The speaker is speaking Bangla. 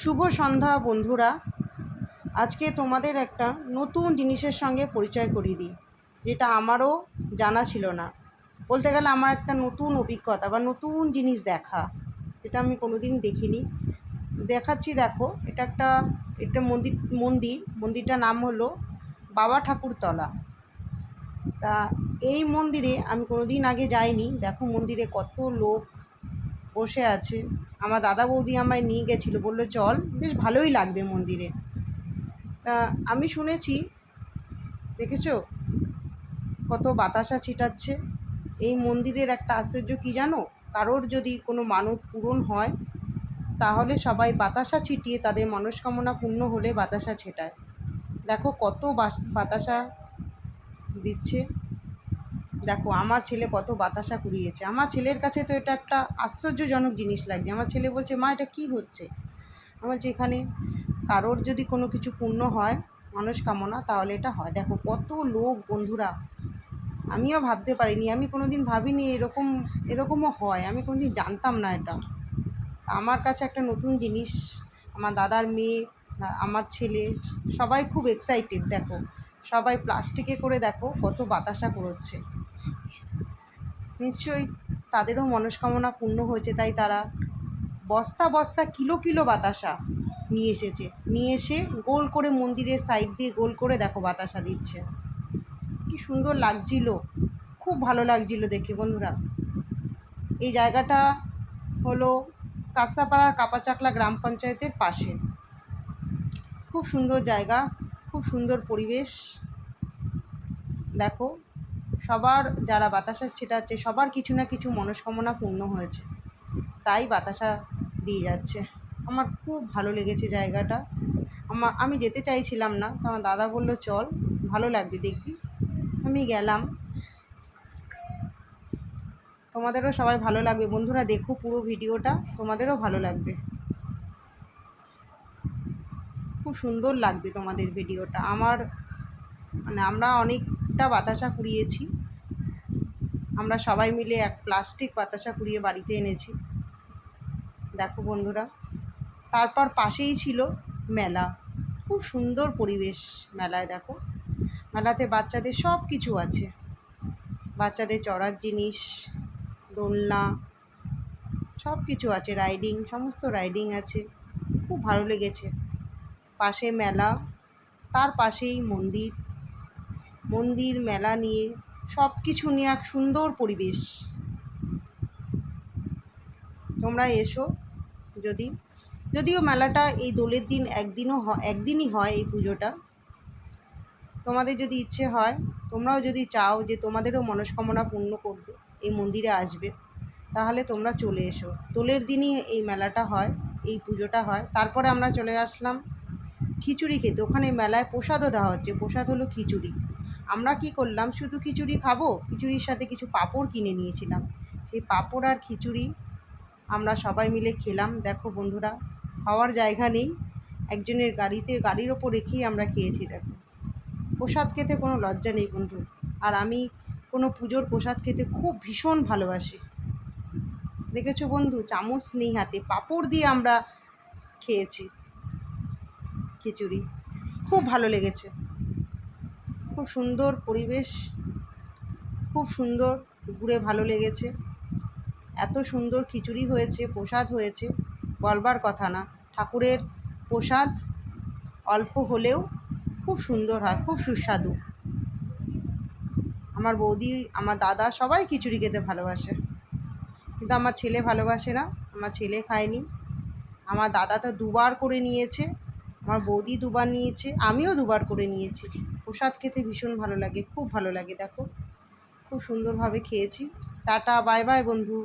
শুভ সন্ধ্যা বন্ধুরা। আজকে তোমাদের একটা নতুন জিনিসের সঙ্গে পরিচয় করিয়ে দিই, যেটা আমারও জানা ছিল না। বলতে গেলে আমার একটা নতুন অভিজ্ঞতা বা নতুন জিনিস দেখা, যেটা আমি কোনো দিন দেখিনি। দেখাচ্ছি, দেখো। এটা মন্দিরটার নাম হলো বাবা ঠাকুরতলা। তা এই মন্দিরে আমি কোনো দিন আগে যাইনি। দেখো মন্দিরে কত লোক বসে আছে। আমার দাদা বৌদি আমায় নিয়ে গেছিলো, বললো চল, বেশ ভালোই লাগবে মন্দিরে। তা আমি শুনেছি, দেখেছো কত বাতাসা ছিটাচ্ছে। এই মন্দিরের একটা আশ্চর্য কী জানো, কারোর যদি কোনো মানত পূরণ হয় তাহলে সবাই বাতাসা ছিটিয়ে তাদের মনস্কামনা পূর্ণ হলে বাতাসা ছেটায়। দেখো কত বাতাসা দিচ্ছে। দেখো আমার ছেলে কত বাতাসা কুড়িয়েছে। আমার ছেলের কাছে তো এটা একটা আশ্চর্যজনক জিনিস লাগছে। আমার ছেলে বলছে, মা এটা কী হচ্ছে? আমি বলছি, এখানে কারোর যদি কোনো কিছু পূর্ণ হয় মনস্কামনা, তাহলে এটা হয়। দেখো কত লোক বন্ধুরা, আমিও ভাবতে পারিনি, আমি কোনো দিন ভাবিনি এরকমও হয়। আমি কোনো দিন জানতাম না এটা। আমার কাছে একটা নতুন জিনিস। আমার দাদার মেয়ে, আমার ছেলে, সবাই খুব এক্সাইটেড। দেখো সবাই প্লাস্টিকে করে, দেখো কত বাতাসা কুড়োচ্ছে। নিশ্চয়ই তাদেরও মনস্কামনা পূর্ণ হয়েছে, তাই তারা বস্তা বস্তা কিলো কিলো বাতাসা নিয়ে এসে গোল করে মন্দিরের সাইড দিয়ে গোল করে দেখো বাতাসা দিচ্ছে। কি সুন্দর লাগছিল, খুব ভালো লাগছিল দেখে বন্ধুরা। এই জায়গাটা হলো কাঁসাপাড়ার কাপাচাকলা গ্রাম পঞ্চায়েতের পাশে। খুব সুন্দর জায়গা, খুব সুন্দর পরিবেশ। দেখো সবার, যারা বাতাসা ছেটাচ্ছে, সবার কিছু না কিছু মনস্কামনা পূর্ণ হয়েছে, তাই বাতাসা দিয়ে যাচ্ছে। আমার খুব ভালো লেগেছে জায়গাটা। আমি যেতে চাইছিলাম না, আমার দাদা বলল চল, ভালো লাগবে দেখবি। আমি গেলাম। তোমাদেরও সবাই ভালো লাগবে বন্ধুরা, দেখো পুরো ভিডিওটা, তোমাদেরও ভালো লাগবে। খুব সুন্দর লাগবে তোমাদের ভিডিওটা। আমরা অনেকটা বাতাসা কুড়িয়েছি। আমরা সবাই মিলে এক প্লাস্টিক বাতাসা কুড়িয়ে বাড়িতে এনেছি। দেখো বন্ধুরা, তারপর পাশেই ছিল মেলা। খুব সুন্দর পরিবেশ মেলায়। দেখো মেলাতে বাচ্চাদের সব কিছু আছে, বাচ্চাদের চড়ার জিনিস, দোলনা, সব কিছু আছে, সমস্ত রাইডিং আছে। খুব ভালো লেগেছে। পাশে মেলা, তার পাশেই মন্দির মেলা নিয়ে সব কিছু নিয়ে এক সুন্দর পরিবেশ। তোমরা এসো। যদিও মেলাটা এই দোলের দিন একদিনই হয় এই পুজোটা। তোমাদের যদি ইচ্ছে হয়, তোমরাও যদি চাও যে তোমাদেরও মনস্কামনা পূর্ণ করবে, এই মন্দিরে আসবে, তাহলে তোমরা চলে এসো। দোলের দিনই এই মেলাটা হয়, এই পুজোটা হয়। তারপরে আমরা চলে আসলাম খিচুড়ি খেতে। ওখানে মেলায় প্রসাদও দেওয়া হচ্ছে, প্রসাদ হলো খিচুড়ি। আমরা কি করলাম, শুধু খিচুড়ি খাবো, খিচুড়ির সাথে কিছু পাঁপড় কিনে নিয়েছিলাম। সেই পাঁপড় আর খিচুড়ি আমরা সবাই মিলে খেলাম। দেখো বন্ধুরা, খাওয়ার জায়গা নেই, একজনের গাড়ির ওপর রেখেই আমরা খেয়েছি। দেখো প্রসাদ খেতে কোনো লজ্জা নেই বন্ধু। আর আমি কোনো পুজোর প্রসাদ খেতে খুব ভীষণ ভালোবাসি। দেখেছো বন্ধু, চামচ নেই হাতে, পাঁপড় দিয়ে আমরা খেয়েছি খিচুড়ি। খুব ভালো লেগেছে। খুব সুন্দর পরিবেশ, খুব সুন্দর, ঘুরে ভালো লেগেছে। এত সুন্দর খিচুড়ি হয়েছে, প্রসাদ হয়েছে, বলবার কথা না। ঠাকুরের প্রসাদ অল্প হলেও খুব সুন্দর হয়, খুব সুস্বাদু। আমার বৌদি, আমার দাদা সবাই খিচুড়ি খেতে ভালোবাসে, কিন্তু আমার ছেলে ভালোবাসে না, আমার ছেলে খায়নি। আমার দাদা তো দুবার করে নিয়েছে, আমার বৌদি দুবার নিয়েছে, আমিও দুবার করে নিয়েছি। প্রসাদ খেতে ভীষণ ভালো লাগে, খুব ভালো লাগে। দেখো খুব সুন্দরভাবে খেয়েছি। টাটা, বাই বাই বন্ধু।